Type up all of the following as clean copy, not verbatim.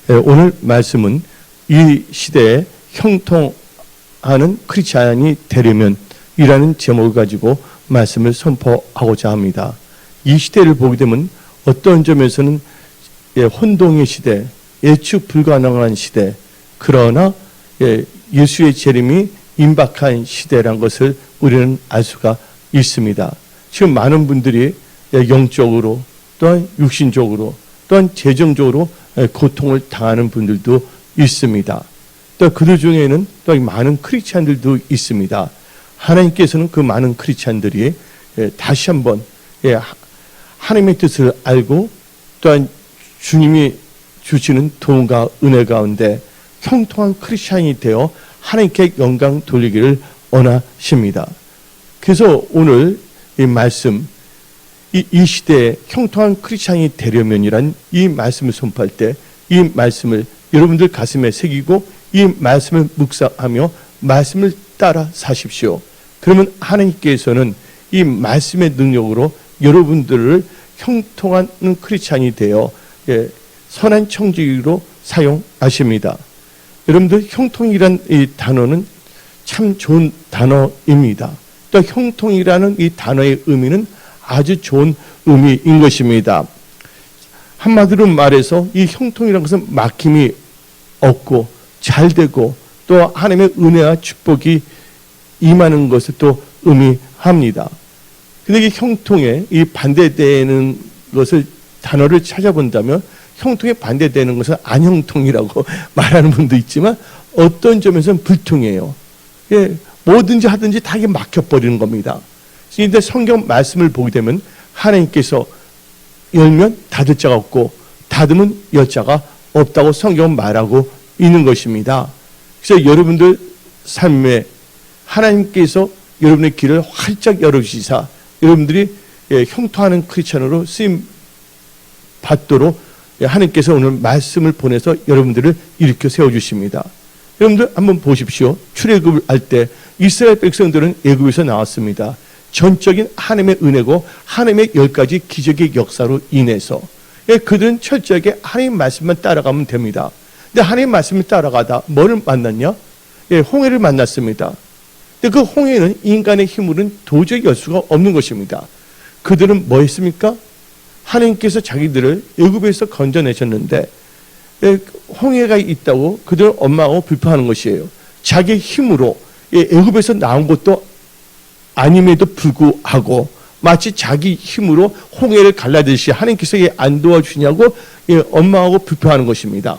오늘 말씀은 이 시대에 형통하는 크리스찬이 되려면 이라는 제목을 가지고 말씀을 선포하고자 합니다. 이 시대를 보게 되면 어떤 점에서는 혼동의 시대, 예측 불가능한 시대, 그러나 예수의 재림이 임박한 시대란 것을 우리는 알 수가 있습니다. 지금 많은 분들이 영적으로 또한 육신적으로 또한 재정적으로 고통을 당하는 분들도 있습니다. 또 그들 중에는 또 많은 크리스찬들도 있습니다. 하나님께서는 그 많은 크리스찬들이 다시 한번 하나님의 뜻을 알고 또한 주님이 주시는 도움과 은혜 가운데 형통한 크리스찬이 되어 하나님께 영광 돌리기를 원하십니다. 그래서 오늘 이 말씀, 이 시대에 형통한 크리스찬이 되려면이란 이 말씀을 선포할 때 이 말씀을 여러분들 가슴에 새기고 이 말씀을 묵상하며 말씀을 따라 사십시오. 그러면 하나님께서는 이 말씀의 능력으로 여러분들을 형통한 크리스찬이 되어 선한 청지기로 사용하십니다. 여러분들 형통이란 이 단어는 참 좋은 단어입니다. 또 형통이라는 이 단어의 의미는 아주 좋은 의미인 것입니다. 한마디로 말해서 이 형통이라는 것은 막힘이 없고 잘 되고 또 하나님의 은혜와 축복이 임하는 것을 또 의미합니다. 근데 이 형통에 이 반대되는 것을 단어를 찾아본다면 형통에 반대되는 것은 안형통이라고 말하는 분도 있지만 어떤 점에서는 불통이에요. 뭐든지 하든지 다 이게 막혀버리는 겁니다. 그런데 성경 말씀을 보게 되면 하나님께서 열면 닫을 자가 없고 닫으면 열 자가 없다고 성경은 말하고 있는 것입니다. 그래서 여러분들 삶에 하나님께서 여러분의 길을 활짝 열어주시사 여러분들이 형통하는 크리스찬으로 쓰임 받도록 하나님께서 오늘 말씀을 보내서 여러분들을 일으켜 세워주십니다. 여러분들 한번 보십시오. 출애굽을 할 때 이스라엘 백성들은 애굽에서 나왔습니다. 전적인 하나님의 은혜고 하나님의 10가지 기적의 역사로 인해서 그들은 철저하게 하나님 말씀만 따라가면 됩니다. 근데 하나님 말씀을 따라가다 뭐를 만났냐? 홍해를 만났습니다. 근데 그 홍해는 인간의 힘으로는 도저히 열 수가 없는 것입니다. 그들은 뭐 했습니까? 하나님께서 자기들을 애굽에서 건져내셨는데 홍해가 있다고 그들은 원망하고 불평하는 것이에요. 자기 힘으로 애굽에서 나온 것도 아님에도 불구하고 마치 자기 힘으로 홍해를 갈라듯이 하나님께서 안 도와주시냐고 원망하고 불평하는 것입니다.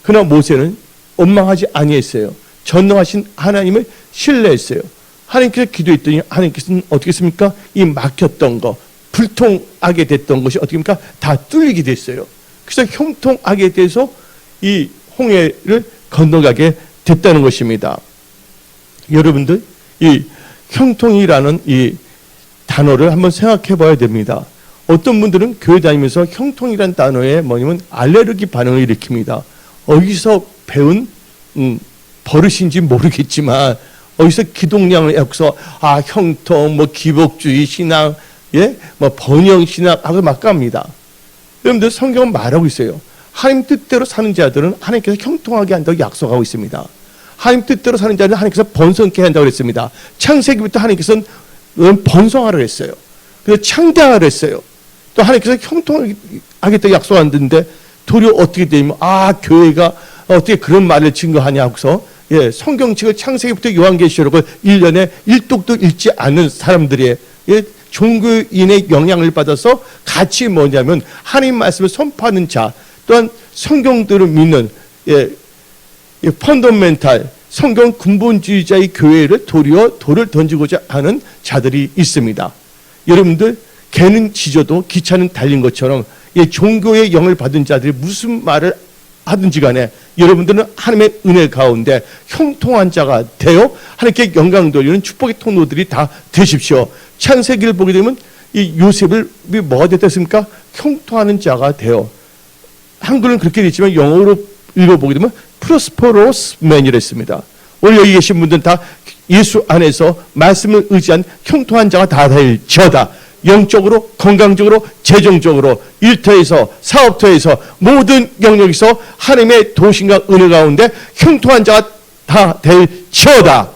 그러나 모세는 원망하지 아니했어요. 전능하신 하나님을 신뢰했어요. 하나님께서 기도했더니 하나님께서는 어떻게 했습니까? 이 막혔던 거, 불통하게 됐던 것이 어떻게 합니까? 다 뚫리게 됐어요. 그래서 형통하게 돼서 이 홍해를 건너가게 됐다는 것입니다. 여러분들 이 형통이라는 이 단어를 한번 생각해 봐야 됩니다. 어떤 분들은 교회 다니면서 형통이라는 단어에 뭐냐면 알레르기 반응을 일으킵니다. 어디서 배운 버릇인지 모르겠지만 어디서 기독량을 여기서 형통 뭐 기복주의 신앙 뭐 번영 신앙하고 막 갑니다. 여러분들 성경은 말하고 있어요. 하나님 뜻대로 사는 자들은 하나님께서 형통하게 한다고 약속하고 있습니다. 하나님 뜻대로 사는 자들은 하나님께서 번성케 한다고 했습니다. 창세기부터 하나님께서는 번성하라 했어요. 그래서 창대하라 했어요. 또 하나님께서 형통하겠다고 약속하는데 도리어 어떻게 되면 교회가 어떻게 그런 말을 증거하냐 하고서 성경책을 창세기부터 요한계시록을 1년에 1독도 읽지 않는 사람들이 종교인의 영향을 받아서 같이 뭐냐면 하나님 말씀을 선포하는 자 또한 성경들을 믿는 펀더멘탈 성경 근본주의자의 교회를 도리어 돌을 던지고자 하는 자들이 있습니다. 여러분들 개는 짖어도 기차는 달린 것처럼 종교의 영을 받은 자들이 무슨 말을 하든지 간에 여러분들은 하나님의 은혜 가운데 형통한 자가 되어 하나님께 영광 돌리는 축복의 통로들이 다 되십시오. 창세기를 보게 되면 이 요셉을 뭐가 됐습니까? 형통하는 자가 되어 한글은 그렇게 됐지만 영어로 읽어보게 되면 prosperous man이랬습니다. 오늘 여기 계신 분들은 다 예수 안에서 말씀을 의지한 형통한 자가 다 될지어다. 영적으로, 건강적으로, 재정적으로, 일터에서, 사업터에서, 모든 영역에서 하나님의 도심과 은혜 가운데 형통한 자가 다 될지어다.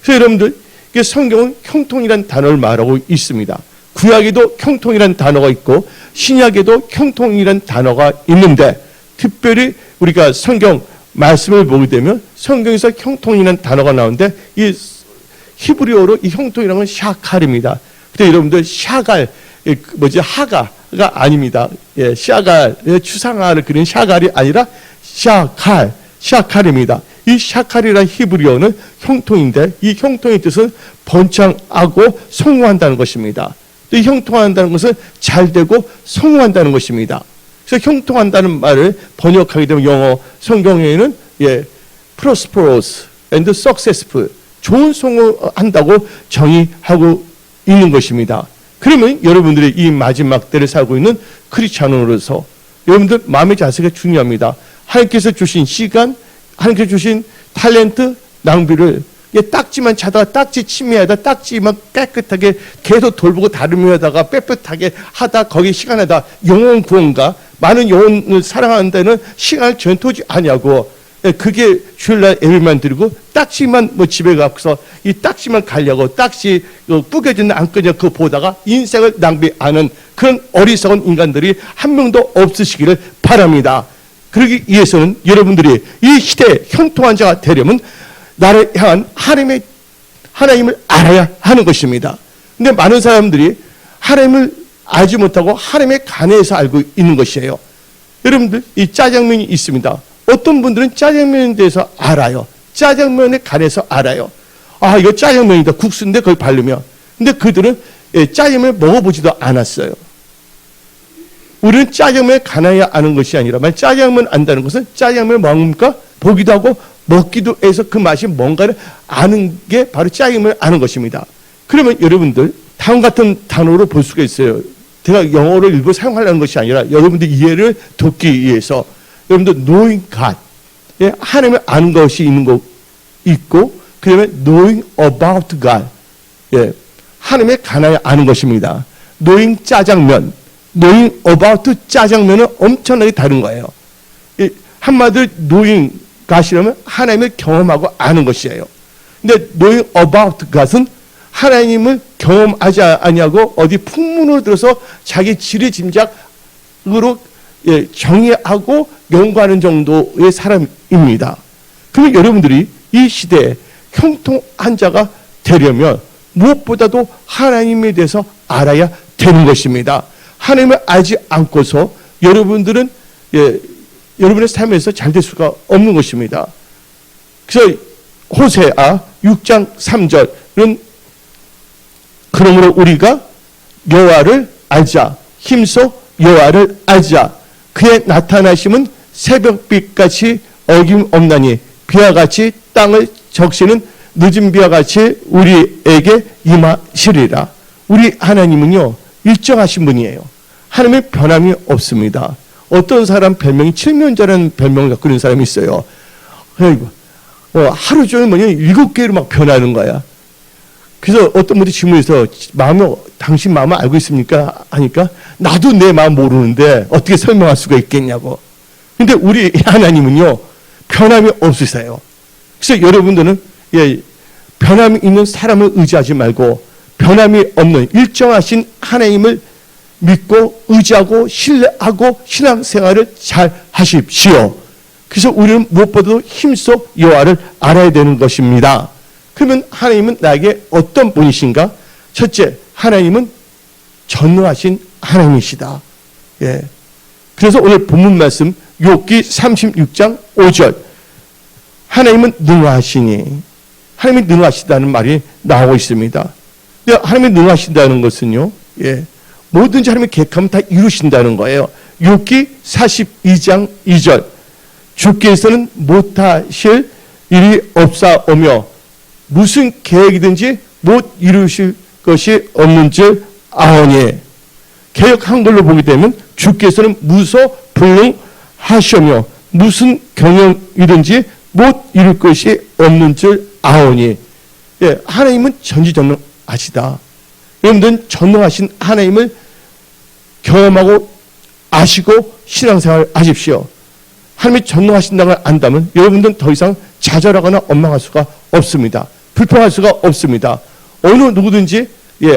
그래서 여러분들, 성경은 형통이라는 단어를 말하고 있습니다. 구약에도 형통이라는 단어가 있고 신약에도 형통이라는 단어가 있는데, 특별히 우리가 성경 말씀을 보게 되면 성경에서 형통이라는 단어가 나오는데, 이 히브리어로 이 형통이라는 건 샤칼입니다. 근데 여러분들 샤갈, 하가가 아닙니다. 예, 샤갈, 추상화를 그린 샤갈이 아니라 샤칼입니다. 이 샤칼이라는 히브리어는 형통인데, 이 형통의 뜻은 번창하고 성공한다는 것입니다. 이 형통한다는 것은 잘되고 성공한다는 것입니다. 그래서 형통한다는 말을 번역하게 되면 영어 성경에는 prosperous and successful, 좋은 성공한다고 정의하고 있는 것입니다. 그러면 여러분들이 이 마지막 때를 살고 있는 크리스찬으로서 여러분들 마음의 자세가 중요합니다. 하나님께서 주신 시간, 하나님께서 주신 탤런트, 낭비를 딱지만 차다가 딱지 침해하다 딱지만 깨끗하게 계속 돌보고 다루며다가 뻣뻣하게 하다 거기 시간하다 영혼 구원과 많은 영혼을 사랑하는 데는 시간을 전토지 아니하고, 그게 주일날 예배만 드리고 딱지만 집에 가서 이 딱지만 가려고 딱지 뿌겨졌나 안 끄냐 그거 보다가 인생을 낭비하는 그런 어리석은 인간들이 한 명도 없으시기를 바랍니다. 그러기 위해서는 여러분들이 이 시대에 형통한 자가 되려면 나를 향한 하나님을 알아야 하는 것입니다. 근데 많은 사람들이 하나님을 알지 못하고 하나님의 간에서 알고 있는 것이에요. 여러분들, 이 짜장면이 있습니다. 어떤 분들은 짜장면에 대해서 알아요. 짜장면에 간에서 알아요. 아, 이거 짜장면이다. 국수인데 그걸 바르면. 근데 그들은 짜장면을 먹어보지도 않았어요. 우리는 짜장면에 간해야 아는 것이 아니라, 만약 짜장면 안다는 것은 짜장면을 먹으니까 보기도 하고 먹기도 해서 그 맛이 뭔가를 아는 게 바로 짜장면을 아는 것입니다. 그러면 여러분들, 다음 같은 단어로 볼 수가 있어요. 제가 영어를 일부 사용하려는 것이 아니라 여러분들 이해를 돕기 위해서, 여러분들 knowing God, 하나님을 아는 것이 있고, 그 다음에 knowing about God, 하나님의 관하여 아는 것입니다. knowing 짜장면, knowing about 짜장면은 엄청나게 다른 거예요. 한마디로 knowing God이라면 하나님을 경험하고 아는 것이에요. 근데 knowing about God은 하나님을 경험하지 아니하고 어디 풍문으로 들어서 자기 지리짐작으로 정의하고 연구하는 정도의 사람입니다. 그러면 여러분들이 이 시대에 형통한 자가 되려면 무엇보다도 하나님에 대해서 알아야 되는 것입니다. 하나님을 알지 않고서 여러분들은 여러분의 삶에서 잘 될 수가 없는 것입니다. 그래서 호세아 6장 3절은 그러므로 우리가 여호와를 알자, 힘써 여호와를 알자. 그의 나타나심은 새벽빛같이 어김없나니 비와 같이 땅을 적시는 늦은 비와 같이 우리에게 임하시리라. 우리 하나님은요, 일정하신 분이에요. 하나님의 변함이 없습니다. 어떤 사람 별명이 칠면자라는 별명을 갖고 있는 사람이 있어요. 하루 종일 7개로 막 변하는 거야. 그래서 어떤 분이 질문해서 당신 마음을 알고 있습니까? 하니까 나도 내 마음 모르는데 어떻게 설명할 수가 있겠냐고. 근데 우리 하나님은요, 변함이 없으세요. 그래서 여러분들은 변함이 있는 사람을 의지하지 말고 변함이 없는 일정하신 하나님을 믿고 의지하고 신뢰하고 신앙생활을 잘 하십시오. 그래서 우리는 무엇보다도 힘써 여호와를 알아야 되는 것입니다. 그러면 하나님은 나에게 어떤 분이신가? 첫째, 하나님은 전능하신 하나님이시다. 그래서 오늘 본문 말씀 욥기 36장 5절, 하나님은 능하시니, 하나님이 능하시다는 말이 나오고 있습니다. 하나님이 능하신다는 것은요, 뭐든지 하나님이 계획하면 다 이루신다는 거예요. 욥기 42장 2절, 주께서는 못하실 일이 없사오며 무슨 계획이든지 못 이루실 것이 없는 줄 아오니. 개역 한글로 보게 되면 주께서는 무소불능하시며 무슨 경영이든지 못 이룰 것이 없는 줄 아오니. 하나님은 전지전능하시다. 여러분들은 전능하신 하나님을 경험하고 아시고 신앙생활 하십시오. 하나님이 전능하신다는 걸 안다면 여러분들은 더 이상 좌절하거나 원망할 수가 없습니다. 불평할 수가 없습니다. 어느 누구든지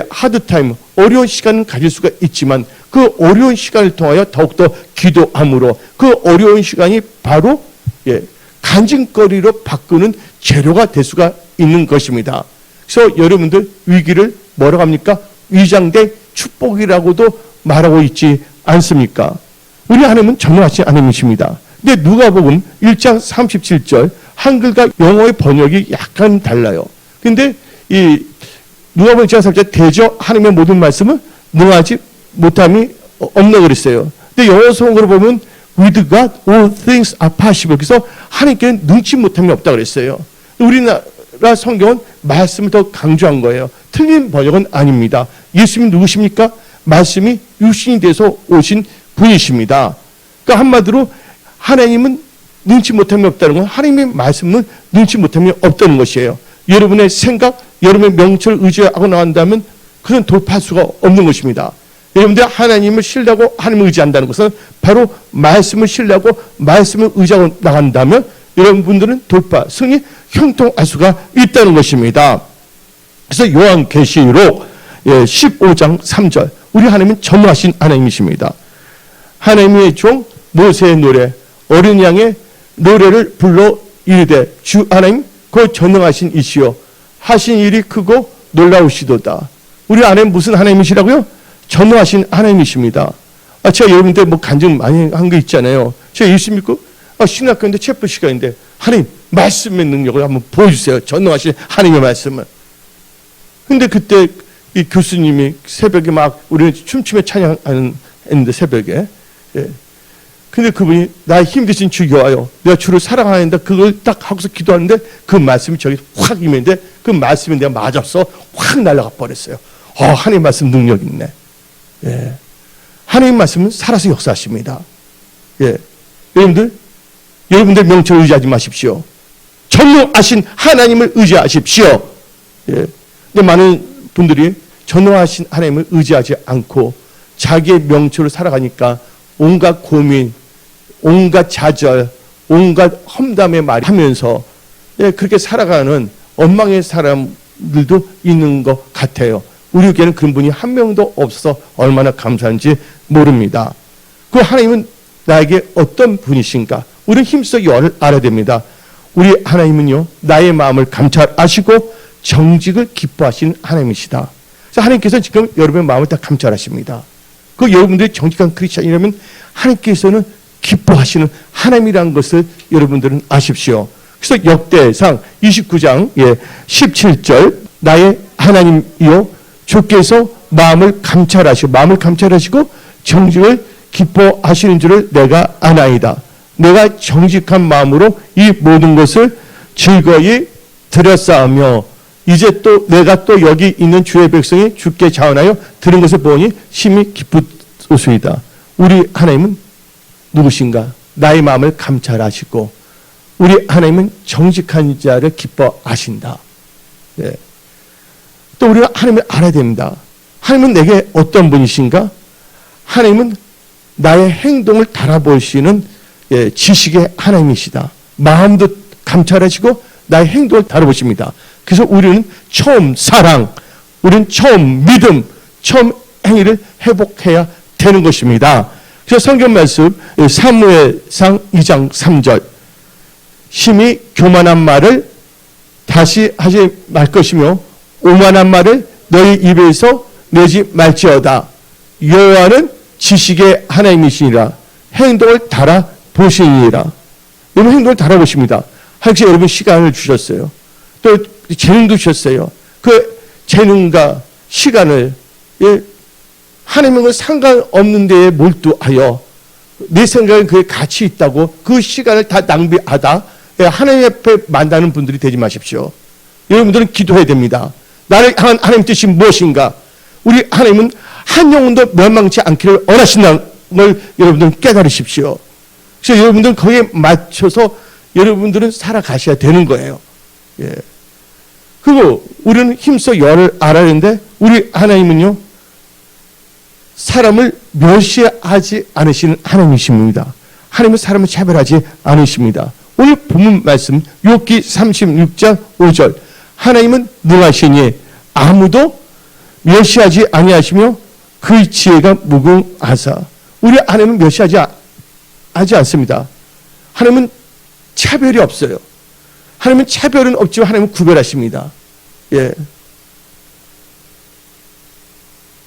하드타임, 어려운 시간은 가질 수가 있지만 그 어려운 시간을 통하여 더욱더 기도함으로 그 어려운 시간이 바로 간증거리로 바꾸는 재료가 될 수가 있는 것입니다. 그래서 여러분들 위기를 뭐라고 합니까? 위장된 축복이라고도 말하고 있지 않습니까? 우리 하나님은 전능하신 하나님이십니다. 근데 누가복음 1장 37절 한글과 영어의 번역이 약간 달라요. 근데 이 누가복음 1장 37절 대저 하나님의 모든 말씀은 능하지 못함이 없나 그랬어요. 근데 영어 성경으로 보면 with God all things are possible. 그래서 하나님께는 능치 못함이 없다 그랬어요. 우리나라 성경은 말씀을 더 강조한 거예요. 틀린 번역은 아닙니다. 예수님이 누구십니까? 말씀이 육신이 돼서 오신 분이십니다. 그러니까 한마디로 하나님은 능치 못함이 없다는 건 하나님의 말씀은 능치 못함이 없다는 것이에요. 여러분의 생각, 여러분의 명철을 의지하고 나간다면 그건 돌파할 수가 없는 것입니다. 여러분들 하나님을 신뢰하고 하나님을 의지한다는 것은 바로 말씀을 신뢰하고 말씀을 의지하고 나간다면 여러분들은 돌파, 승리, 형통할 수가 있다는 것입니다. 그래서 요한계시록 15장 3절 우리 하나님은 전능하신 하나님이십니다. 하나님의 종 모세의 노래 어린 양의 노래를 불러 이르되 주 하나님 그 전능하신 이시여 하신 일이 크고 놀라우시도다. 우리 하나님 무슨 하나님이시라고요? 전능하신 하나님이십니다. 제가 여러분들 간증 많이 한 거 있잖아요. 제가 예수 믿고 신학교인데 체프 시간인데 하나님 말씀의 능력을 한번 보여주세요. 전능하신 하나님의 말씀을. 근데 그때 이 교수님이 새벽에 막 우리는 춤추며 찬양하는데 새벽에 근데 그분이 나의 힘드신 주 여호와여 내가 주를 사랑하는데 그걸 딱 하고서 기도하는데 그 말씀이 저기 확 임했는데 그 말씀이 내가 맞았어 확 날아가 버렸어요. 하나님 말씀 능력 있네. 하나님 말씀은 살아서 역사하십니다. 여러분들 명철 의지하지 마십시오. 전능하신 하나님을 의지하십시오. 근데 많은 분들이 전능하신 하나님을 의지하지 않고 자기의 명철을 살아가니까 온갖 고민, 온갖 좌절, 온갖 험담의 말 하면서 그렇게 살아가는 엉망의 사람들도 있는 것 같아요. 우리에게는 그런 분이 한 명도 없어서 얼마나 감사한지 모릅니다. 그 하나님은 나에게 어떤 분이신가? 우리는 힘써 알아야 됩니다. 우리 하나님은요, 나의 마음을 감찰하시고 정직을 기뻐하시는 하나님이시다. 그래서 하나님께서 지금 여러분의 마음을 다 감찰하십니다. 그 여러분들이 정직한 크리스찬이라면 하나님께서는 기뻐하시는 하나님이라는 것을 여러분들은 아십시오. 그래서 역대상 29장 17절 나의 하나님이요 주께서 마음을 감찰하시고 정직을 기뻐하시는 줄을 내가 아나이다. 내가 정직한 마음으로 이 모든 것을 즐거이 드렸사오며 이제 또 내가 또 여기 있는 주의 백성이 주께 자원하여 들은 것을 보니 심히 기쁘소이다. 우리 하나님은 누구신가? 나의 마음을 감찰하시고 우리 하나님은 정직한 자를 기뻐하신다. 또 우리가 하나님을 알아야 됩니다. 하나님은 내게 어떤 분이신가? 하나님은 나의 행동을 달아보시는 지식의 하나님이시다. 마음도 감찰하시고 나의 행동을 달아보십니다. 그래서 우리는 처음 사랑, 우리는 처음 믿음, 처음 행위를 회복해야 되는 것입니다. 그래서 성경 말씀 사무엘상 2장 3절 심히 교만한 말을 다시 하지 말 것이며 오만한 말을 너희 입에서 내지 말지어다. 여호와는 지식의 하나님이시니라. 행동을 달아보시니라. 여러분 행동을 달아보십니다. 하나님께서 여러분 시간을 주셨어요. 또 재능도 주셨어요. 그 재능과 시간을 하나님과 상관없는 데에 몰두하여 내 생각엔 그게 가치 있다고 그 시간을 다 낭비하다 하나님 앞에 만나는 분들이 되지 마십시오. 여러분들은 기도해야 됩니다. 나를 향한 하나님 뜻이 무엇인가? 우리 하나님은 한 영혼도 멸망치 않기를 원하신다는 걸 여러분들은 깨달으십시오. 그래서 여러분들은 거기에 맞춰서 여러분들은 살아가셔야 되는 거예요. 그리고 우리는 힘써 여를 알아야 하는데 우리 하나님은요, 사람을 멸시하지 않으시는 하나님이십니다. 하나님은 사람을 차별하지 않으십니다. 오늘 본문 말씀 욥기 36장 5절, 하나님은 능하시니 아무도 멸시하지 아니하시며 그의 지혜가 무궁하사. 우리 하나님은 멸시하지 않습니다. 하나님은 차별이 없어요. 하나님은 차별은 없지만 하나님은 구별하십니다. 예.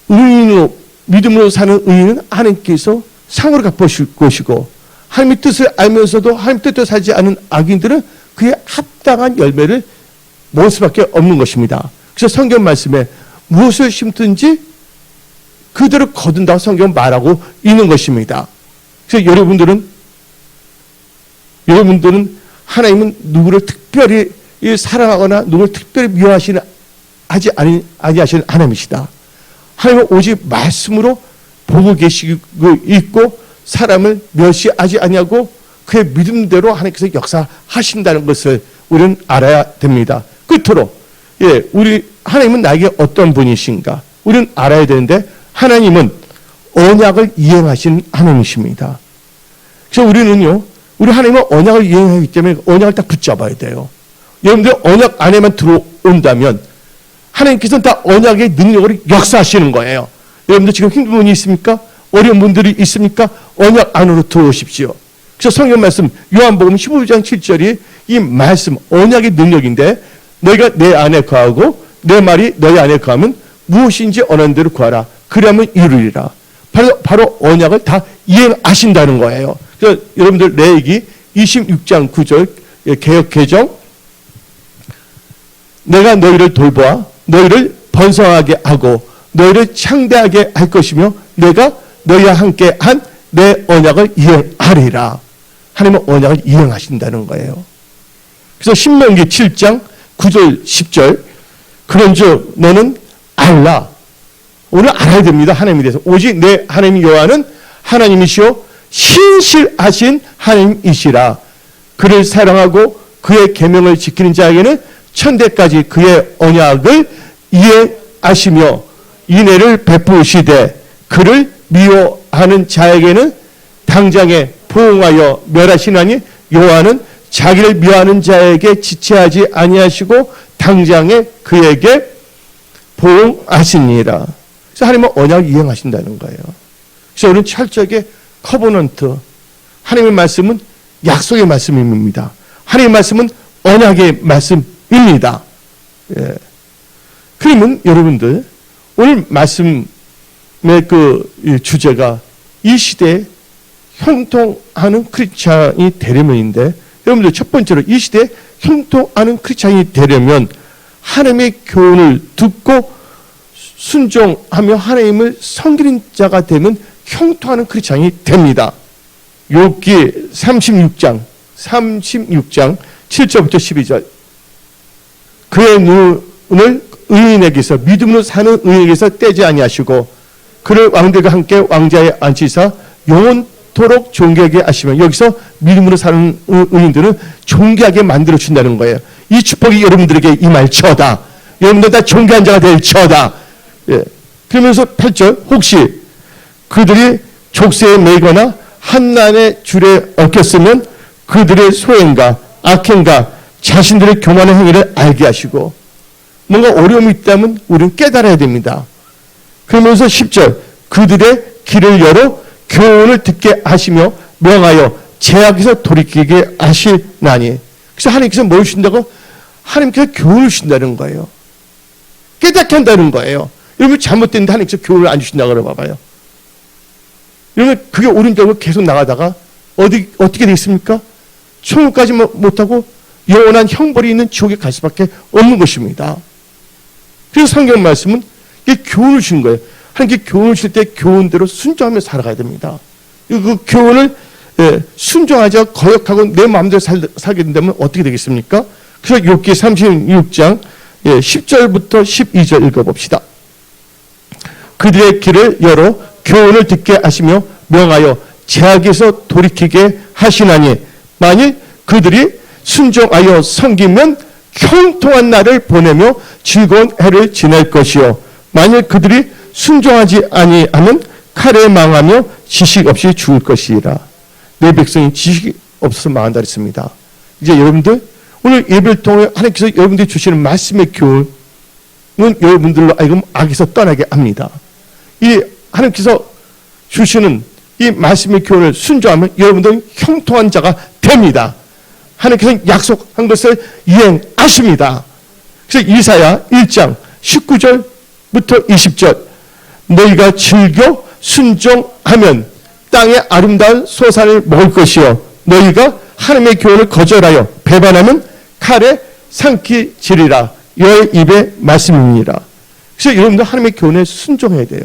의인으로, 믿음으로 사는 의인은 하나님께서 상으로 갚으실 것이고, 하나님의 뜻을 알면서도 하나님 뜻대로 살지 않은 악인들은 그에 합당한 열매를 먹을 수밖에 없는 것입니다. 그래서 성경 말씀에 무엇을 심든지 그대로 거둔다고 성경은 말하고 있는 것입니다. 그래서 여러분들은 하나님은 누구를 특별히 사랑하거나 누구를 특별히 미워하시는 하지 아니하시는 하나님이시다. 하나님은 오직 말씀으로 보고 계시고 있고 사람을 멸시하지 아니하고 그의 믿음대로 하나님께서 역사하신다는 것을 우리는 알아야 됩니다. 끝으로 우리 하나님은 나에게 어떤 분이신가 우리는 알아야 되는데, 하나님은 언약을 이행하신 하나님이십니다. 그래서 우리 하나님은 언약을 이행하기 때문에 언약을 딱 붙잡아야 돼요. 여러분들 언약 안에만 들어온다면 하나님께서는 다 언약의 능력으로 역사하시는 거예요. 여러분들 지금 힘든 분이 있습니까? 어려운 분들이 있습니까? 언약 안으로 들어오십시오. 그래서 성경 말씀 요한복음 15장 7절이 이 말씀 언약의 능력인데, 너희가 내 안에 거하고 내 말이 너희 안에 거하면 무엇인지 원하는 대로 구하라. 그러면 이루리라. 바로 언약을 다 이행하신다는 거예요. 그래서 여러분들 레위기 26장 9절 개역 개정, 내가 너희를 돌보아 너희를 번성하게 하고 너희를 창대하게 할 것이며 내가 너희와 함께 한 내 언약을 이행하리라. 하나님은 언약을 이행하신다는 거예요. 그래서 신명기 7장 9절 10절, 그런즉 너는 알라. 오늘 알아야 됩니다. 하나님에 대해서. 오직 내 하나님 여호와는 하나님이시오 신실하신 하나님이시라. 그를 사랑하고 그의 계명을 지키는 자에게는 천대까지 그의 언약을 이행하시며 인애를 베푸시되 그를 미워하는 자에게는 당장에 포옹하여 멸하시나니 여호와는 자기를 미워하는 자에게 지체하지 아니하시고 당장에 그에게 포옹하시니라. 그래서 하나님은 언약을 이행하신다는 거예요. 그래서 우리는 철저하게 커버넌트, 하나님의 말씀은 약속의 말씀입니다. 하나님의 말씀은 언약의 말씀입니다. 예. 그러면 여러분들 오늘 말씀의 그 주제가 이 시대에 형통하는 크리스찬이 되려면인데, 여러분들 첫 번째로 이 시대에 형통하는 크리스찬이 되려면 하나님의 교훈을 듣고 순종하며 하나님을 섬기는 자가 되면 형통하는 크리스찬이 됩니다. 욥기 36장 7절부터 12절, 그의 눈을 의인에게서 믿음으로 사는 의인에게서 떼지 아니하시고 그를 왕들과 함께 왕자에 앉히사 영원토록 존귀하게 하시면, 여기서 믿음으로 사는 의인들은 존귀하게 만들어 준다는 거예요. 이 축복이 여러분들에게 임할지어다. 여러분들 다 존귀한 자가 될지어다. 예. 그러면서 8절, 혹시 그들이 족쇄에 매거나 한난의 줄에 얽혔으면 그들의 소행과 악행과 자신들의 교만한 행위를 알게 하시고, 뭔가 어려움이 있다면 우리는 깨달아야 됩니다. 그러면서 10절, 그들의 길을 열어 교훈을 듣게 하시며 명하여 죄악에서 돌이키게 하시나니. 그래서 하나님께서 뭘 주신다고? 하나님께서 교훈을 주신다는 거예요. 깨닫게 한다는 거예요. 여러분 잘못됐는데 하나님께서 교훈을 안 주신다고 그러봐봐요. 여러분 그게 오른쪽으로 계속 나가다가 어떻게 되겠습니까? 천국까지 못하고 영원한 형벌이 있는 지옥에 갈 수밖에 없는 것입니다. 그래서 성경 말씀은 이게 교훈을 주는 거예요. 하나님께 교훈을 줄 때 교훈대로 순종하며 살아가야 됩니다. 그 교훈을 순종하자 거역하고 내 마음대로 살게 된다면 어떻게 되겠습니까? 그래서 욥기 36장 10절부터 12절 읽어봅시다. 그들의 길을 열어 교훈을 듣게 하시며 명하여 죄악에서 돌이키게 하시나니, 만일 그들이 순종하여 섬기면 형통한 날을 보내며 즐거운 해를 지낼 것이요 만일 그들이 순종하지 아니하면 칼에 망하며 지식 없이 죽을 것이라. 내 백성이 지식이 없어서 망한다 했습니다. 이제 여러분들 오늘 예배를 통해 하나님께서 여러분들이 주시는 말씀의 교훈은 여러분들로 하여금 악에서 떠나게 합니다. 이 하나님께서 주시는 이 말씀의 교훈을 순종하면 여러분들은 형통한 자가 됩니다. 하나님께서 약속한 것을 이행하십니다. 그래서 이사야 1장 19절부터 20절 너희가 즐겨 순종하면 땅의 아름다운 소산을 먹을 것이요 너희가 하나님의 교훈을 거절하여 배반하면 칼에 삼키지리라. 여호와의 입의 말씀입니다. 그래서 여러분들 하나님의 교훈에 순종해야 돼요.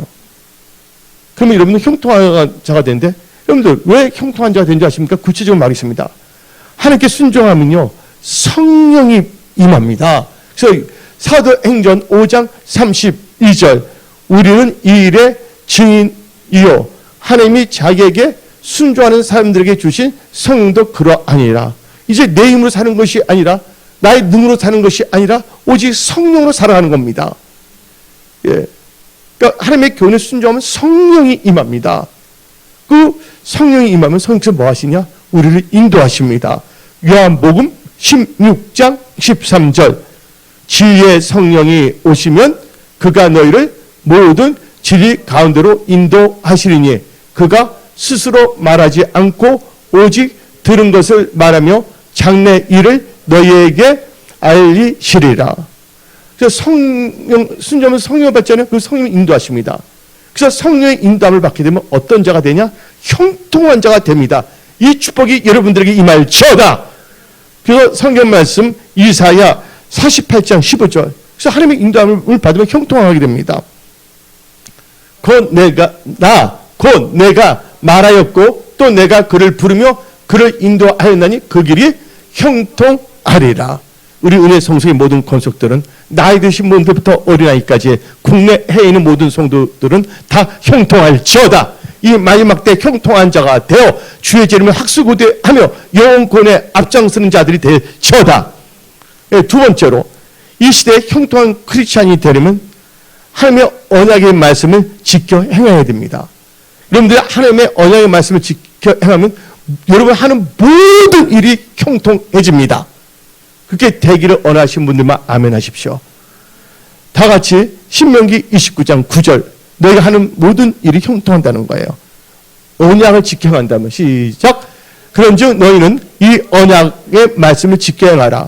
그러면 여러분들 형통한 자가 되는데 여러분들 왜 형통한 자가 되는지 아십니까? 구체적으로 말했습니다. 하나님께 순종하면요 성령이 임합니다. 그래서 사도행전 5장 32절 우리는 이 일의 증인이요 하나님이 자기에게 순종하는 사람들에게 주신 성령도 그러하니라. 이제 내 힘으로 사는 것이 아니라 나의 능으로 사는 것이 아니라 오직 성령으로 살아가는 겁니다. 예. 그러니까 하나님의 교훈에 순종하면 성령이 임합니다. 그 성령이 임하면 성령께서 뭐 하시냐? 우리를 인도하십니다. 요한복음 16장 13절 진리의 성령이 오시면 그가 너희를 모든 진리 가운데로 인도하시리니 그가 스스로 말하지 않고 오직 들은 것을 말하며 장래 일을 너희에게 알리시리라. 그래서 성령 순종하면 성령을 받잖아요. 그 성령이 인도하십니다. 그래서 성령의 인도함을 받게 되면 어떤 자가 되냐? 형통한 자가 됩니다. 이 축복이 여러분들에게 임할지어다. 그래서 성경 말씀 이사야 48장 15절. 그래서 하나님의 인도함을 받으면 형통하게 됩니다. 곧 내가 말하였고 또 내가 그를 부르며 그를 인도하였나니 그 길이 형통하리라. 우리 은혜 성소의 모든 권속들은 나이 드신 분들부터 어린아이까지 국내해에 있는 모든 성도들은 다 형통할지어다. 이 마지막 때 형통한 자가 되어 주의 재림을 학수고대하며 영혼권에 앞장서는 자들이 될지어다. 두 번째로 이 시대에 형통한 크리스찬이 되려면 하나님의 언약의 말씀을 지켜 행해야 됩니다. 여러분들이 하나님의 언약의 말씀을 지켜 행하면 여러분 하는 모든 일이 형통해집니다. 그렇게 되기를 원하시는 분들만 아멘 하십시오. 다 같이 신명기 29장 9절 너희가 하는 모든 일이 형통한다는 거예요. 언약을 지켜 행한다면 시작. 그런즉 너희는 이 언약의 말씀을 지켜 행하라.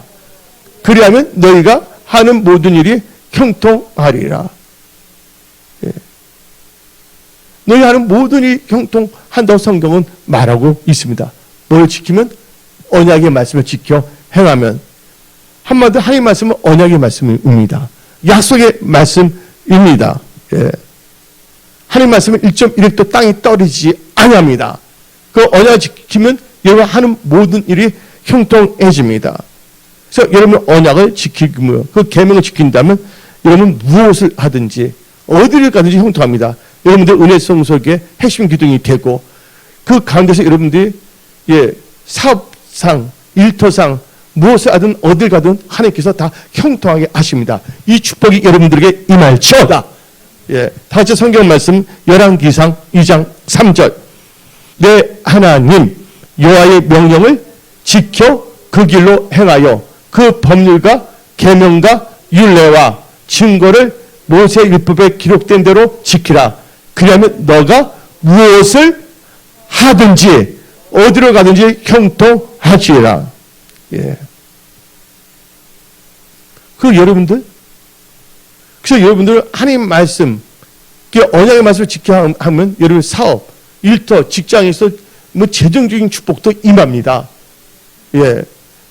그리하면 너희가 하는 모든 일이 형통하리라. 예. 너희 하는 모든 일이 형통한다고 성경은 말하고 있습니다. 뭘 지키면? 언약의 말씀을 지켜 행하면. 한마디로 하나님의 말씀은 언약의 말씀입니다. 약속의 말씀입니다. 예. 하나님의 말씀은 1.1획도 땅이 떨어지지 아니합니다. 그 언약을 지키면 여러분 하는 모든 일이 형통해집니다. 그래서 여러분 언약을 지키며 그 계명을 지킨다면 여러분 무엇을 하든지 어디를 가든지 형통합니다. 여러분들 은혜 성소의 핵심 기둥이 되고 그 가운데서 여러분들이 사업상, 일터상 무엇을 하든 어딜 가든 하나님께서 다 형통하게 하십니다. 이 축복이 여러분들에게 임할지어다. 다 같이 성경 말씀 열왕기상 2장 3절 내 하나님 여호와의 명령을 지켜 그 길로 행하여 그 법률과 계명과 율례와 증거를 모세 율법에 기록된 대로 지키라. 그러면 너가 무엇을 하든지 어디로 가든지 형통하지라. 그 여러분들 그래서 여러분들 하나님 말씀 언약의 말씀을 지켜야 하면 여러분 사업, 일터, 직장에서 뭐 재정적인 축복도 임합니다.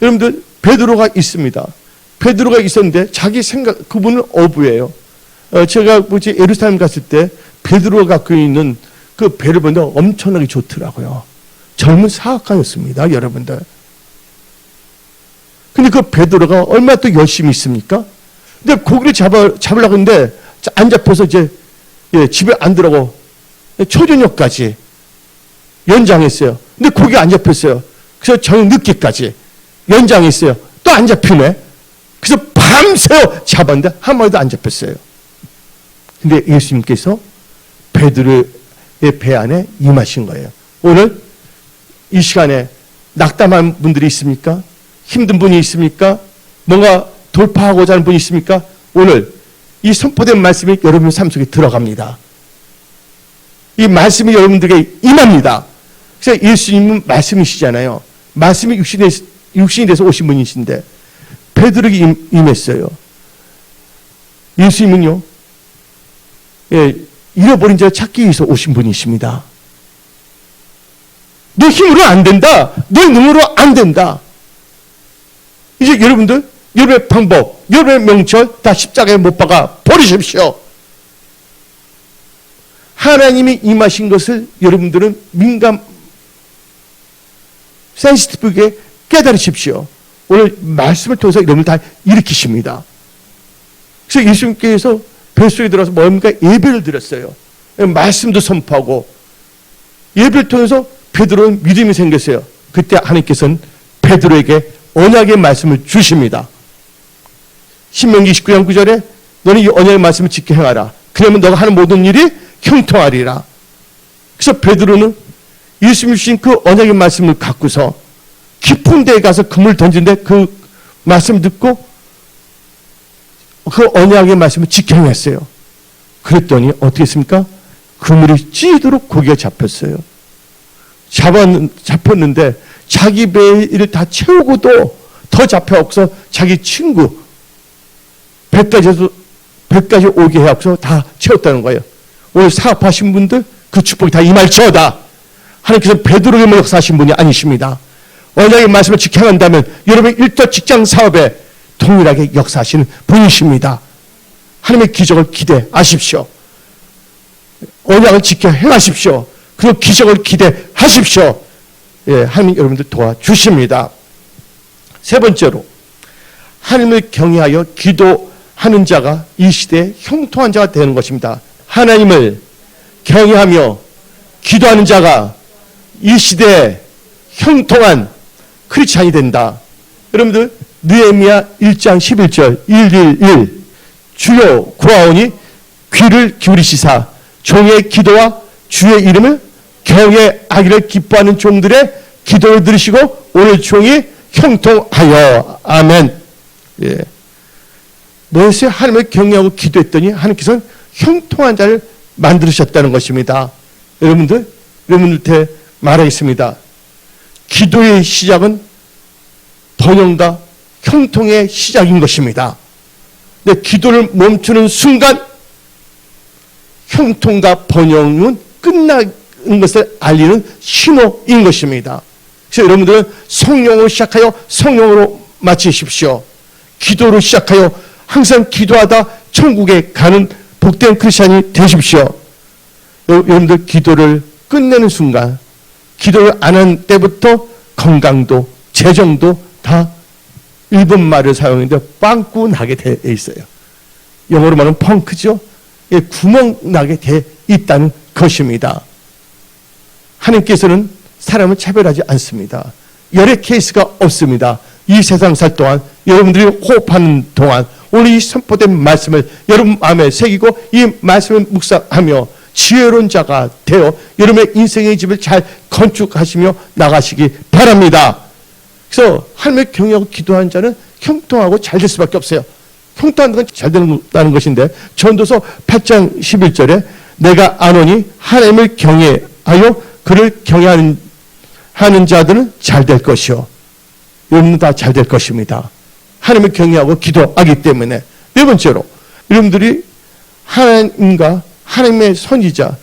여러분들 베드로가 있습니다. 베드로가 있었는데 자기 생각 그분은 어부예요. 제가 뭐지 예루살렘 갔을 때 베드로가 갖고 있는 그 배를 보는데 엄청나게 좋더라고요. 젊은 사학가였습니다, 여러분들. 근데 그 베드로가 얼마나 또 열심히 있습니까? 근데 고기를 잡으려고 했는데 안 잡혀서 이제 집에 안 들어가고 초저녁까지 연장했어요. 근데 고기가 안 잡혔어요. 그래서 저녁 늦게까지 연장했어요. 또 안 잡히네. 그래서 밤새워 잡았는데 한 마리도 안 잡혔어요. 근데 예수님께서 베드로의 배 안에 임하신 거예요. 오늘 이 시간에 낙담한 분들이 있습니까? 힘든 분이 있습니까? 뭔가 돌파하고자 하는 분이 있습니까? 오늘 이 선포된 말씀이 여러분 삶 속에 들어갑니다. 이 말씀이 여러분들에게 임합니다. 그래서 예수님은 말씀이시잖아요. 말씀이 육신이 돼서 오신 분이신데 베드로에게 임했어요. 예수님은요, 잃어버린 자를 찾기 위해서 오신 분이십니다. 너 힘으로 안 된다. 너 능으로 안 된다. 이제 여러분들 여러분의 방법, 여러분의 명철 다 십자가에 못 박아 버리십시오. 하나님이 임하신 것을 여러분들은 민감, 센시티브하게 깨달으십시오. 오늘 말씀을 통해서 여러분을 다 일으키십니다. 그래서 예수님께서 뱃속에 들어서 뭡니까? 예배를 드렸어요. 말씀도 선포하고 예배를 통해서 베드로는 믿음이 생겼어요. 그때 하나님께서는 베드로에게 언약의 말씀을 주십니다. 신명기 29장 9절에 너는 이 언약의 말씀을 지켜 행하라. 그러면 너가 하는 모든 일이 형통하리라. 그래서 베드로는 예수님 주신 그 언약의 말씀을 갖고서 깊은 데에 가서 그물을 던지는데 그 말씀을 듣고 그 언약의 말씀을 지켜 행했어요. 그랬더니 어떻게 했습니까? 그물이 찌도록 고기가 잡혔어요. 잡혔는데 자기 배를 다 채우고도 더 잡혀서 자기 친구 배까지 오게 해서 다 채웠다는 거예요. 오늘 사업하신 분들 그 축복이 다 임할지어다. 하나님께서 베드로에게만 역사하신 분이 아니십니다. 언약의 말씀을 지켜간다면 여러분의 일도 직장 사업에 동일하게 역사하시는 분이십니다. 하나님의 기적을 기대하십시오. 언약을 지켜 행하십시오. 그리고 기적을 기대하십시오. 예, 하나님 여러분들 도와주십니다. 세 번째로 하나님을 경외하여 기도하는 자가 이 시대에 형통한 자가 되는 것입니다. 하나님을 경외하며 기도하는 자가 이 시대에 형통한 크리스찬이 된다. 여러분들 느헤미야 1장 11절 111 주여 구하오니 귀를 기울이시사 종의 기도와 주의 이름을 경외하기를 기뻐하는 종들의 기도를 들으시고 오늘 종이 형통하여. 아멘. 예. 모세 하나님을 경외하고 기도했더니 하나님께서는 형통한 자를 만들으셨다는 것입니다. 여러분들한테 말하겠습니다. 기도의 시작은 번영과 형통의 시작인 것입니다. 근데 기도를 멈추는 순간 형통과 번영은 끝나는 것을 알리는 신호인 것입니다. 그래서 여러분들은 성령으로 시작하여 성령으로 마치십시오. 기도로 시작하여 항상 기도하다 천국에 가는 복된 크리스찬이 되십시오. 여러분들 기도를 끝내는 순간, 기도를 안 한 때부터 건강도 재정도 다 일본 말을 사용했는데 빵꾸 나게 돼 있어요. 영어로 말하면 펑크죠. 예, 구멍 나게 돼 있다는 것입니다. 하나님께서는 사람을 차별하지 않습니다. 열의 케이스가 없습니다. 이 세상 살 동안 여러분들이 호흡하는 동안 오늘 이 선포된 말씀을 여러분 마음에 새기고 이 말씀을 묵상하며 지혜로운 자가 되어 여러분의 인생의 집을 잘 건축하시며 나가시기 바랍니다. 그래서 하나님의 경외하고 기도하는 자는 형통하고 잘 될 수밖에 없어요. 형통한 건 잘 된다는 것인데 전도서 8장 11절에 내가 아노니 하나님을 경외하여 그를 경외하는 자들은 잘 될 것이요. 여러분은 다 잘 될 것입니다. 하나님을 경외하고 기도하기 때문에. 네 번째로 여러분들이 하나님과 하나님의 선지자,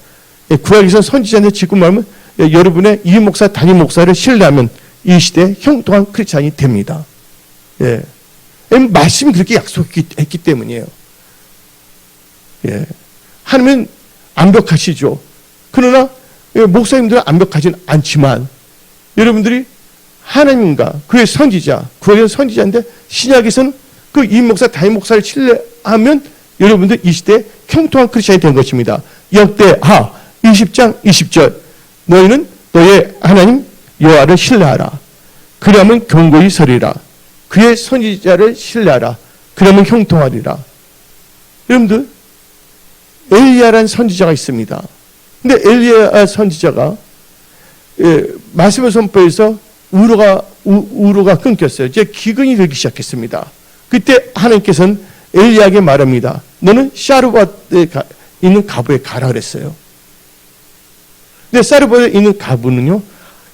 구약에서 선지자인데 지금 말하면 여러분의 이 목사, 담임 목사를 신뢰하면 이 시대에 형통한 크리스찬이 됩니다. 예. 말씀이 그렇게 약속했기 때문이에요. 예. 하나님은 완벽하시죠. 그러나 목사님들은 완벽하지는 않지만 여러분들이 하나님과 그의 선지자, 구약의 선지자인데 신약에서는 그 이 목사, 담임 목사를 신뢰하면 여러분들 이 시대에 형통한 크리스찬이 된 것입니다. 역대하 20장 20절 너희는 너의 하나님 여호와를 신뢰하라. 그러면 견고히 서리라. 그의 선지자를 신뢰하라. 그러면 형통하리라. 여러분들, 엘리야라는 선지자가 있습니다. 근데 엘리야 선지자가 말씀을 선포해서 우로가 끊겼어요. 이제 기근이 되기 시작했습니다. 그때 하나님께서는 엘리야에게 말합니다. 너는 사르밧에 있는 가부에 가라 그랬어요. 근데 사르밧에 있는 가부는요,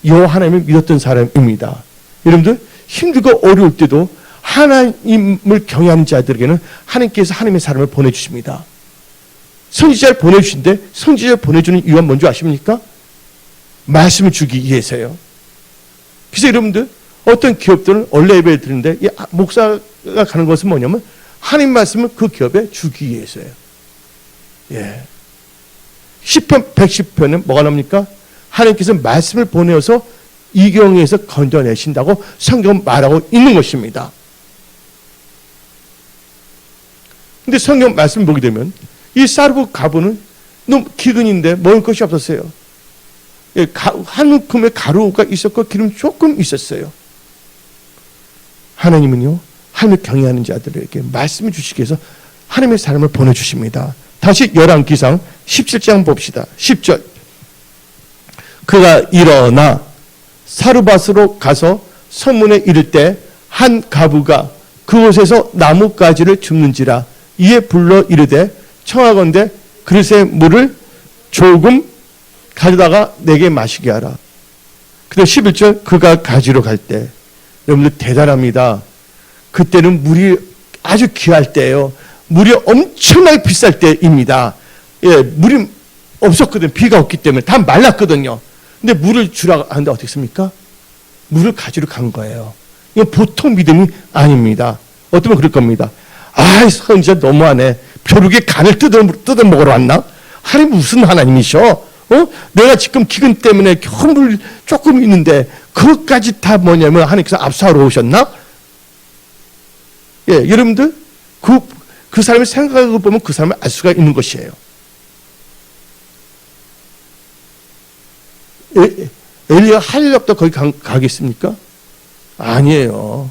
여호와 하나님을 믿었던 사람입니다. 여러분들, 힘들고 어려울 때도 하나님을 경외하는 자들에게는 하나님께서 하나님의 사람을 보내주십니다. 선지자를 보내주신데, 선지자를 보내주는 이유가 뭔지 아십니까? 말씀을 주기 위해서요. 그래서 여러분들, 어떤 기업들은 원래 예배를 드리는데 목사가 가는 것은 뭐냐면 하나님 말씀을 그 기업에 주기 위해서요. 예. 10편, 110편은 뭐가 나옵니까? 하나님께서 말씀을 보내어서 이경에서 건져내신다고 성경 말하고 있는 것입니다. 근데 성경 말씀 보게 되면 이 사르밧 가부는 너무 기근인데 먹을 것이 없었어요. 예, 한 움큼의 가루가 있었고 기름 조금 있었어요. 하나님은요, 하나님을 경외하는 자들에게 말씀을 주시기 위해서 하나님의 사람을 보내주십니다. 다시 열왕기상 17장 봅시다. 10절. 그가 일어나 사르밧으로 가서 성문에 이를 때 한 가부가 그곳에서 나뭇가지를 줍는지라. 이에 불러 이르되 청하건대 그릇에 물을 조금 가져다가 내게 마시게 하라. 근데 11절. 그가 가지러 갈 때, 여러분들 대단합니다. 그때는 물이 아주 귀할 때예요. 물이 엄청나게 비쌀 때입니다. 예, 물이 없었거든요. 비가 없기 때문에 다 말랐거든요. 근데 물을 주라고 하는데 어떻게 했습니까? 물을 가지러 간 거예요. 이거 보통 믿음이 아닙니다. 어쩌면 그럴 겁니다. 아, 선지자 너무하네. 벼룩에 간을 뜯어 먹으러 왔나? 하나님 무슨 하나님이셔? 내가 지금 기근 때문에 겨우 물 조금 있는데 그것까지 다 뭐냐면 하나님께서 압수하러 오셨나? 예, 여러분들 그 사람의 생각을 보면 그 사람을 알 수가 있는 것이에요. 엘리야가 할 일 없다 거기 가겠습니까? 아니에요.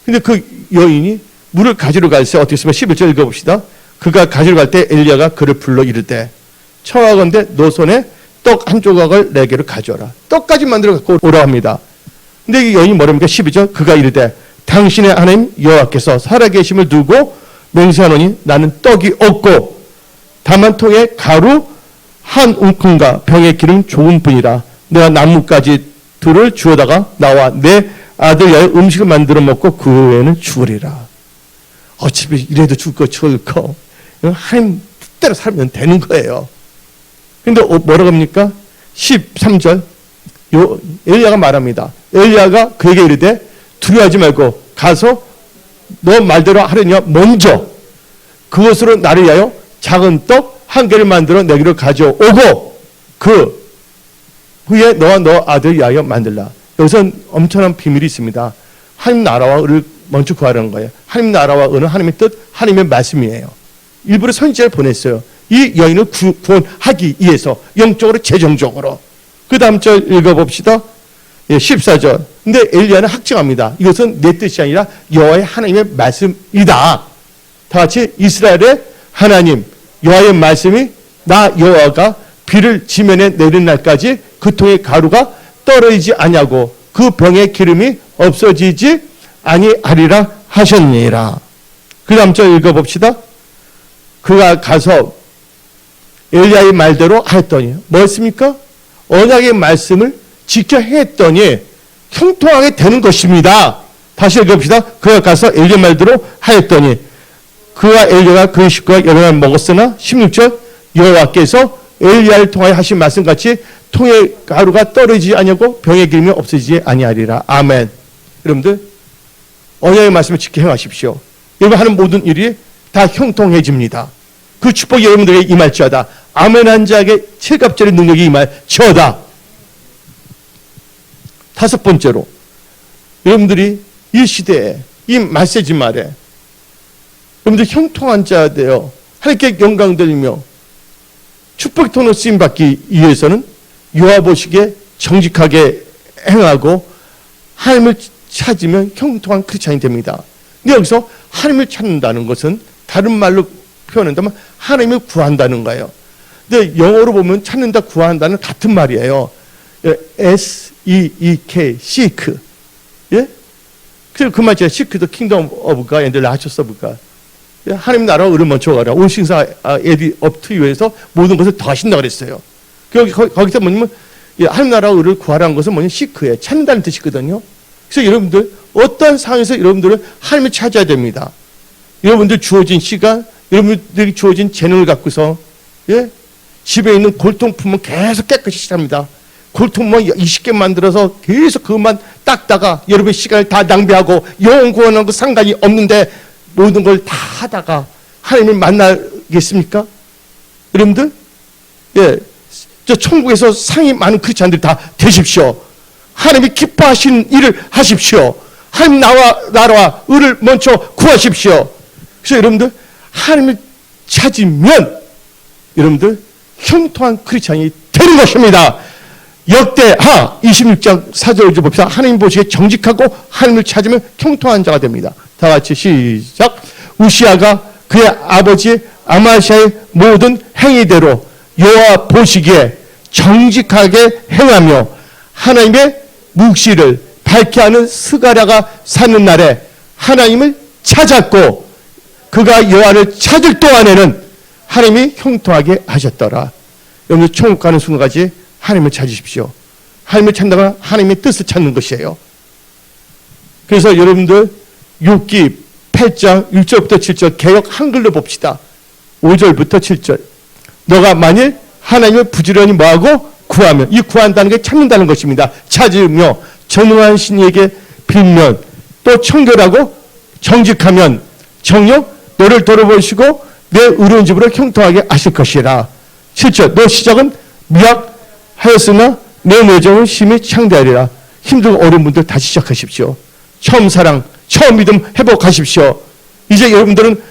근데 그 여인이 물을 가지러 갈 때 어떻게 했으면 11절 읽어봅시다. 그가 가지러 갈 때 엘리야가 그를 불러 이르되 청하건대 너 손에 떡 한 조각을 내게로 가져오라. 떡까지 만들어 갖고 오라 합니다. 근데 이 여인이 뭐랍니까? 12절. 그가 이르되 당신의 하나님 여호와께서 살아계심을 두고 맹세하노니 나는 떡이 없고 다만 통에 가루 한 움큼과 병에 기름 좋은 뿐이라. 내가 나뭇가지 둘을 주워다가 나와 내 아들 위하여 음식을 만들어 먹고 그 외에는 죽으리라. 어차피 이래도 죽을 거 죽을 거 하나님 뜻대로 살면 되는 거예요. 근데 뭐라고 합니까? 13절. 엘리야가 말합니다. 엘리야가 그에게 이르되 두려워하지 말고 가서 너 말대로 하려니와 먼저 그것으로 나를 위하여 작은 떡 한 개를 만들어 내기로 가져오고 그 후에 너와 너 아들 위하여 만들라. 여기서 엄청난 비밀이 있습니다. 하나님 나라와 의를 먼저 구하라는 거예요. 하나님 나라와 의는 하나님의 뜻, 하나님의 말씀이에요. 일부러 선지자를 보냈어요. 이 여인을 구원하기 위해서 영적으로 재정적으로. 그 다음 절 읽어봅시다. 14절. 근데 엘리야는 확증합니다. 이것은 내 뜻이 아니라 여호와의 하나님의 말씀이다. 다 같이 이스라엘의 하나님 여호와의 말씀이 나 여호와가 비를 지면에 내리는 날까지 그 통의 가루가 떨어지지 아니하고 그 병의 기름이 없어지지 아니하리라 하셨니라. 그 다음 절 읽어봅시다. 그가 가서 엘리야의 말대로 하였더니 뭐였습니까? 언약의 말씀을 지켜 했더니 형통하게 되는 것입니다. 다시 읽어봅시다. 그가 가서 엘리야 말대로 하였더니 그와 엘리야가 그 식구가 여러 날 먹었으나 16절 여호와께서 엘리야를 통하여 하신 말씀같이 통의 가루가 떨어지지 아니하고 병의 기름이 없어지지 아니하리라. 아멘. 여러분들 언약의 말씀을 지켜 행하십시오. 여러분 하는 모든 일이 다 형통해집니다. 그 축복이 여러분들에게 임할지어다. 아멘 한 자에게 칠갑절의 능력이 임할지어다. 다섯 번째로 여러분들이 이 시대에 이 메시지 말에 여러분들 형통한 자 되어 하나님께 영광 돌리며 축복의 통로 쓰임 받기 위해서는 여호와 보시기에 정직하게 행하고 하나님을 찾으면 형통한 크리스찬이 됩니다. 근데 여기서 하나님을 찾는다는 것은 다른 말로 표현한다면 하나님을 구한다는 거예요. 근데 영어로 보면 찾는다, 구한다는 같은 말이에요. S-E-E-K, seek. 예? 그래서 그 말이죠. seek the kingdom of God and the righteousness of God. 하나님 나라와 의를 먼저 가라. All things are added up to you에서 모든 것을 더하신다 그랬어요. 거기서 뭐냐면 하나님 나라와 의를 구하라는 것은 뭐냐면 seek에 찾는다는 뜻이거든요. 그래서 여러분들 어떤 상황에서 여러분들은 하나님을 찾아야 됩니다. 여러분들 주어진 시간, 여러분들이 주어진 재능을 갖고서 집에 있는 골통품은 계속 깨끗이 칠합니다. 골통만 20개 만들어서 계속 그것만 닦다가 여러분의 시간을 다 낭비하고 영혼 구원하고 상관이 없는데 모든 걸 다 하다가 하나님을 만나겠습니까? 여러분들? 저 천국에서 상이 많은 크리스찬들이 다 되십시오. 하나님이 기뻐하시는 일을 하십시오. 하나님 나라와 의를 먼저 구하십시오. 그래서 여러분들 하나님을 찾으면 여러분들 형통한 크리스찬이 되는 것입니다. 역대하 26장 4절을 봅시다. 하나님 보시기에 정직하고 하나님을 찾으면 형통한 자가 됩니다. 다 같이 시작. 우시아가 그의 아버지 아마시아의 모든 행위대로 여호와 보시기에 정직하게 행하며 하나님의 묵시를 밝게 하는 스가랴가 사는 날에 하나님을 찾았고 그가 여호와를 찾을 동안에는 하나님이 형통하게 하셨더라. 여러분들 천국 가는 순간까지 하나님을 찾으십시오. 하나님을 찾다가 하나님의 뜻을 찾는 것이에요. 그래서 여러분들 욥기 8장 1절부터 7절 개역 한글로 봅시다. 5절부터 7절. 너가 만일 하나님을 부지런히 뭐하고 구하면, 이 구한다는 게 찾는다는 것입니다. 찾으며 전능한 신에게 빌면 또 청결하고 정직하면 정녕 너를 돌아보시고 내 의로운 집으로 형통하게 하실 것이라. 7절. 너 시작은 미약하였으나 내 내정은 심히 창대하리라. 힘들고 어려운 분들 다시 시작하십시오. 처음 사랑, 처음 믿음 회복하십시오. 이제 여러분들은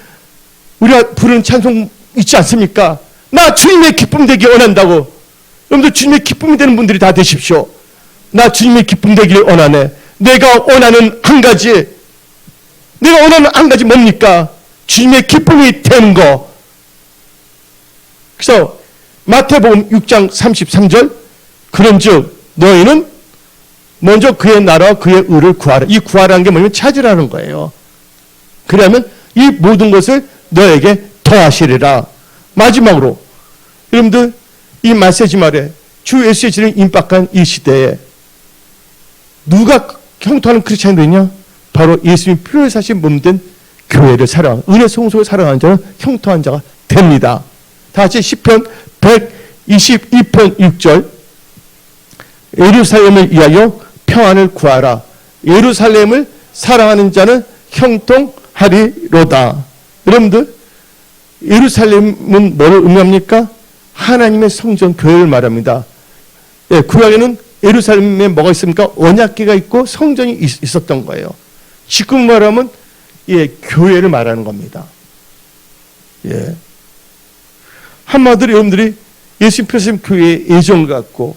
우리가 부르는 찬송 있지 않습니까? 나 주님의 기쁨 되기 원한다고. 여러분들 주님의 기쁨이 되는 분들이 다 되십시오. 나 주님의 기쁨 되기를 원하네. 내가 원하는 한 가지 뭡니까? 주님의 기쁨이 되는 거. 그래서 마태복음 6장 33절 그런즉 너희는 먼저 그의 나라와 그의 의를 구하라. 이 구하라는 게 뭐냐면 찾으라는 거예요. 그러면 이 모든 것을 너에게 더하시리라. 마지막으로 여러분들 이 메시지 말에 주 예수의 진리를 임박한 이 시대에 누가 형통하는 크리스찬이 되냐? 바로 예수님이 피로 사신 몸된 교회를 사랑하는, 은혜 성소를 사랑하는 자는 형통한 자가 됩니다. 다 같이 시편 122편 6절 예루살렘을 위하여 평안을 구하라. 예루살렘을 사랑하는 자는 형통하리로다. 여러분들 예루살렘은 뭐를 의미합니까? 하나님의 성전 교회를 말합니다. 구약에는 예루살렘에 뭐가 있습니까? 언약궤가 있고 성전이 있었던 거예요. 지금 말하면 교회를 말하는 겁니다. 한마디로 여러분들이 예수님 펴신 교회의 애정 갖고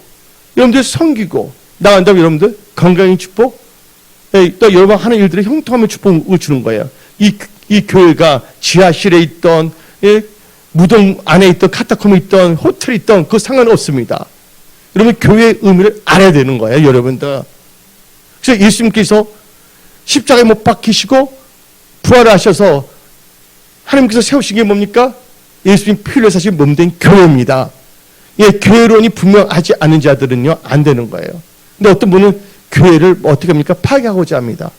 여러분들 섬기고 나간다면 여러분들 건강의 축복, 또 여러분 하는 일들이 형통하면 축복을 주는 거예요. 이 교회가 지하실에 있던 무덤 안에 있던 카타콤에 있던 호텔에 있던 그 상관없습니다. 여러분 교회의 의미를 알아야 되는 거예요, 여러분들. 그래서 예수님께서 십자가에 못 박히시고 부활하셔서 하나님께서 세우신 게 뭡니까? 예수님 피로 사신 몸된 교회입니다. 교회론이 분명하지 않은 자들은요 안 되는 거예요. 근데 어떤 분은 교회를 어떻게 합니까? 파괴하고자 합니다.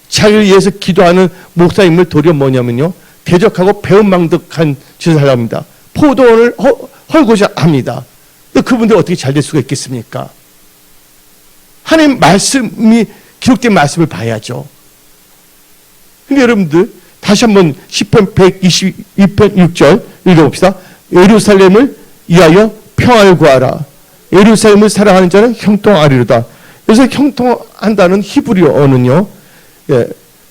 자기를 위해서 기도하는 목사님을 도리어 뭐냐면요 대적하고 배은망덕한 짓을 하려 합니다. 포도원을 헐고자 합니다. 근데 그분들 어떻게 잘 될 수가 있겠습니까? 하나님 말씀이 기록된 말씀을 봐야죠. 근데 여러분들 다시 한번 시편 122편 6절 읽어봅시다. 예루살렘을 위하여 평안을 구하라. 예루살렘을 사랑하는 자는 형통하리로다. 그래서 형통한다는 히브리어 어는요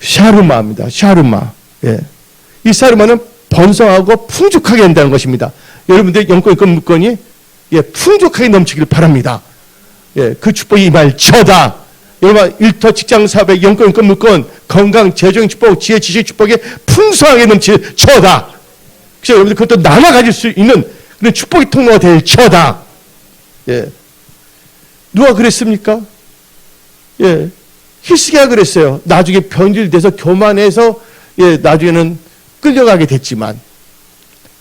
샤르마입니다. 샤르마. 이 샤르마는 번성하고 풍족하게 한다는 것입니다. 여러분들 영권 있건 물건이 풍족하게 넘치기를 바랍니다. 그 축복이 임할 저다. 여러분 일터 직장 사업의 영권 물권 건강 재정 축복 지혜 지식 축복에 풍성하게 넘칠처다. 그래서 여러분들 그것도 나눠 가질 수 있는 그런 축복의 통로가 될처다. 예. 누가 그랬습니까? 예. 히스기야가 그랬어요. 나중에 변질돼서 교만해서 예, 나중에는 끌려가게 됐지만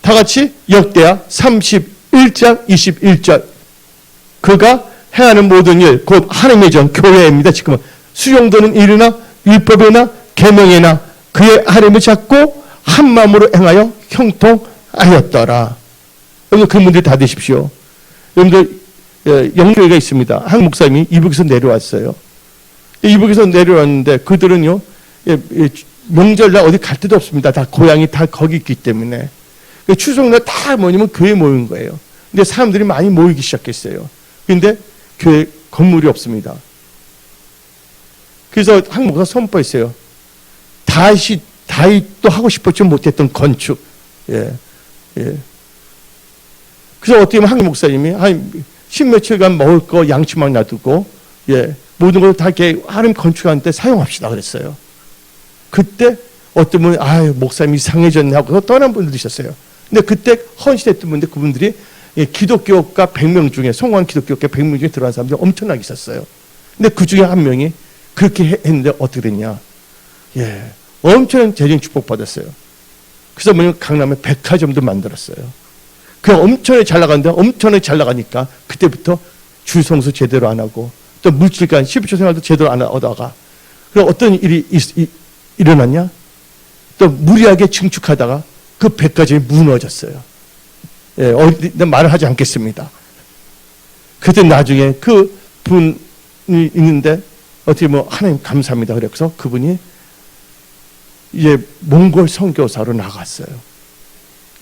다 같이 역대하 31장 21절 그가 행하는 모든 일 곧 하나님의 전 교회입니다. 지금은 수용되는 일이나 율법이나 계명이나 그의 하나님을 잡고 한 마음으로 행하여 형통하였더라. 여러분 그 문제 다 되십시오. 여러분들 영교회가 있습니다. 한국 목사님이 이북에서 내려왔어요. 이북에서 내려왔는데 그들은요 명절날 어디 갈 데도 없습니다. 다 고향이 다 거기 있기 때문에 추석날 다 뭐냐면 교회 모인 거예요. 근데 사람들이 많이 모이기 시작했어요. 근데 교회 건물이 없습니다. 그래서 한국 목사가 선포했어요. 다윗도 하고 싶었지 못했던 건축. 예. 그래서 어떻게 보면 한국 목사님이 한 10며칠간 먹을 거 양치만 놔두고 예. 모든 걸 다 이렇게 하나님 건축하는데 사용합시다 그랬어요. 그때 어떤 분이 목사님이 이상해졌네 하고 떠난 분들도 있었어요. 근데 그때 헌신했던 분들 그분들이 기독교가 100명 중에 성공한 기독교가 100명 중에 들어간 사람들이 엄청나게 있었어요. 근데 그 중에 한 명이 그렇게 했는데 어떻게 됐냐? 예, 엄청난 재정 축복 받았어요. 그래서 뭐냐면 강남에 백화점도 만들었어요. 그 엄청나게 잘 나가는데 엄청나게 잘 나가니까 그때부터 주성수 제대로 안 하고 또 물질간 12초 생활도 제대로 안 하다가 그럼 어떤 일이 일어났냐? 또 무리하게 증축하다가 그 백화점이 무너졌어요. 예, 말을 하지 않겠습니다. 그때 나중에 그 분이 있는데 어떻게 하나님 감사합니다. 그래서 그분이 이제 몽골 선교사로 나갔어요.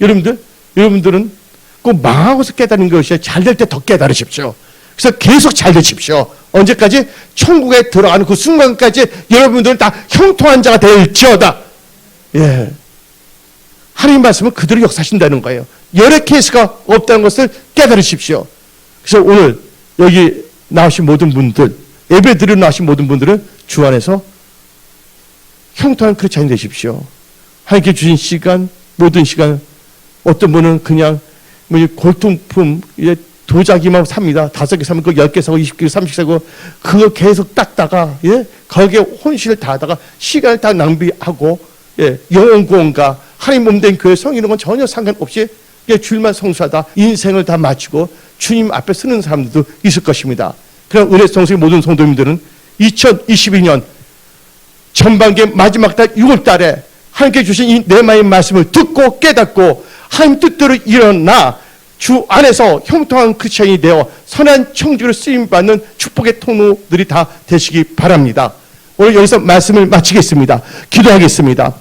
여러분들은 꼭 망하고서 깨달은 것이 잘 될 때 더 깨달으십시오. 그래서 계속 잘 되십시오. 언제까지? 천국에 들어가는 그 순간까지 여러분들은 다 형통한 자가 될지어다. 예. 하나님 말씀은 그대로 역사하신다는 거예요. 여러 케이스가 없다는 것을 깨달으십시오. 그래서 오늘 여기 나오신 모든 분들, 예배드리러 나오신 모든 분들은 주 안에서 형통한 크리스찬이 되십시오. 하나님께 주신 시간, 모든 시간, 어떤 분은 그냥 골동품, 도자기만 삽니다. 5개 사면 그 10개 사고 20개, 30개 사고 그거 계속 닦다가 거기에 혼신을 다하다가 시간을 다 낭비하고 영혼구원과 하나님 몸된 교회 성 이런 건 전혀 상관없이 주일만 성수하다 인생을 다 마치고 주님 앞에 서는 사람들도 있을 것입니다. 그럼 은혜성수의 모든 성도님들은 2022년 전반기 마지막 달 6월 달에 하나님께 주신 이 내마의 말씀을 듣고 깨닫고 하나님 뜻대로 일어나 주 안에서 형통한 크리스찬이 되어 선한 청지로 쓰임받는 축복의 통로들이 다 되시기 바랍니다. 오늘 여기서 말씀을 마치겠습니다. 기도하겠습니다.